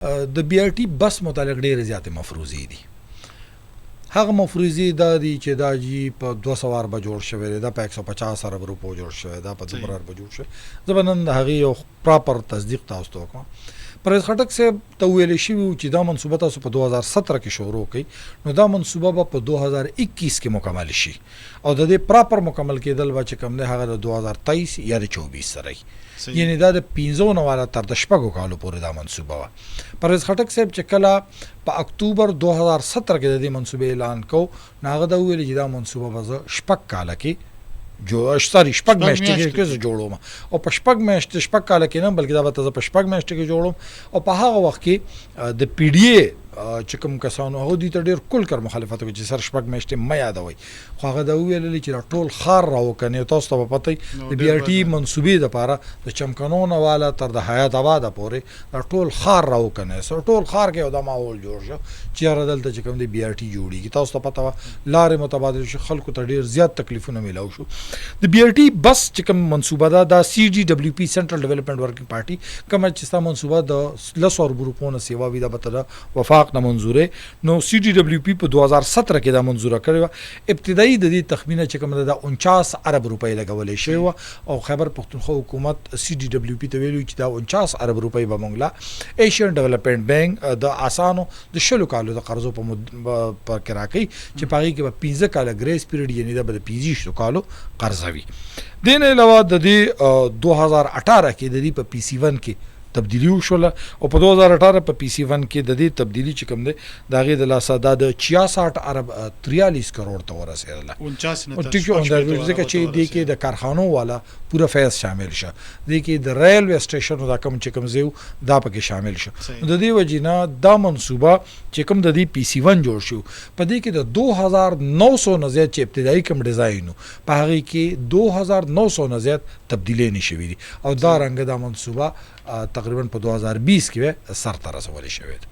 د بی آر ټي بس متعلق ډېرې زیاتې مفروضې دي. هغه مفروضې دا دي چې دا جی په 200 اربه جوړ شوی دی، دا په 150 ارب روپو جوړ شوی، دا په 2 اربه جوړ شوی. زه به نن د هغې یو پراپر تصدیق تاسو ته وکړم. پرویز خټک صاحب ته ویلی شوي وو چې دا منصوبه تاسو په 2017 کې شروع کړئ، نو دا منصوبه به په 2021 کې مکمل شي او د دې پراپر مکمل کېدل به چې کوم دی هغه د 2023 یا د 24 سره وي. یعنی دا د 15 نه والا تر د 6 کالو پورې دا منصوبه وه. پرویز خټک صاحب چې کله په اکتوبر 2017 کې د دې منصوبې اعلان کو، نو هغه دا ویلي چې دا منصوبه به زه 6 کاله کې شپږ میاشتې کې زه جوړوم او په 6 کاله کې نه بلکې دا به زه په 6 میاشتې کې جوړوم. او په هغه وخت کې د پی ډي اے چې کوم کسانو هغه دوی ته ډېر کل کر مخالفت وکړي چې سر 6 میاشتې مه یادوئ، خو هغه دا وویلل چې دا ټول ښار راوکنې. تاسو ته به پته وي د بی آر ټي منصوبې دپاره د چمکنونه والا تر د حیات آباده پورې دا ټول ښار راوکنې، ټول ښار کې یو دا ماحول جوړ شو چې یاره دلته چې کوم دی بی آر ټي جوړېږي. تاسو ته پته وه لارې متبادل شو، خلکو ته ډېر زیات تکلیفونه میلاو شو. د بی آر ټي بس چې کوم منصوبه ده دا سی ډي ډبلیو پي سنټرل ډیولپمنټ ورکینګ پارټي کومه چې ستا منصوبه د 10 اربو روپو نه سیوا وي دا به ته وفاق نه منظورې. نو سی ډي ډبلیو پی په 2017 کې دا منظوره کړې وه. ابتدایي د دې تخمینه چې کومه ده 49 ارب روپۍ لګولې شوې وه او خیبر پښتونخوا حکومت سی ډي ډبلیو پی ته ویلي چې دا 49 ارب روپۍ به موږ له ایشین ډیولپمنټ بینک د اسانو د 20 کالو د قرضو په کې راکوي چې په هغې کې به 15 کاله ګریس پیریډ یعنې دا به د 15 کالو قرضه وي. دې نه علاوه د دې 2018 کې د دې په پی سی 1 کې تبدیلی وشوله او په 2018 په پی سی 1 کې د دې تبدیلی چې کوم دی د هغې د لاسه دا د 66 ارب 43 کروڑ ته ورسېدله. ځکه چې دې کې د کارخانو والا پوره فیض شامل شه، دې کې د ریلوے سټیشن دا کوم چې کوم ځای دا پکې شامل شه. د دې وجې نه دا منصوبه چې کوم د دې پی سی 1 جوړ شو په دې کې د 2900 نه زیات چې ابتدایي کوم ډیزاین په هغې کې 2900 نه زیات تبدیلۍ نه شوي دي او دا رنګه دا منصوبه تقریبا په 2020 کې سر ته رسولی شوې ده.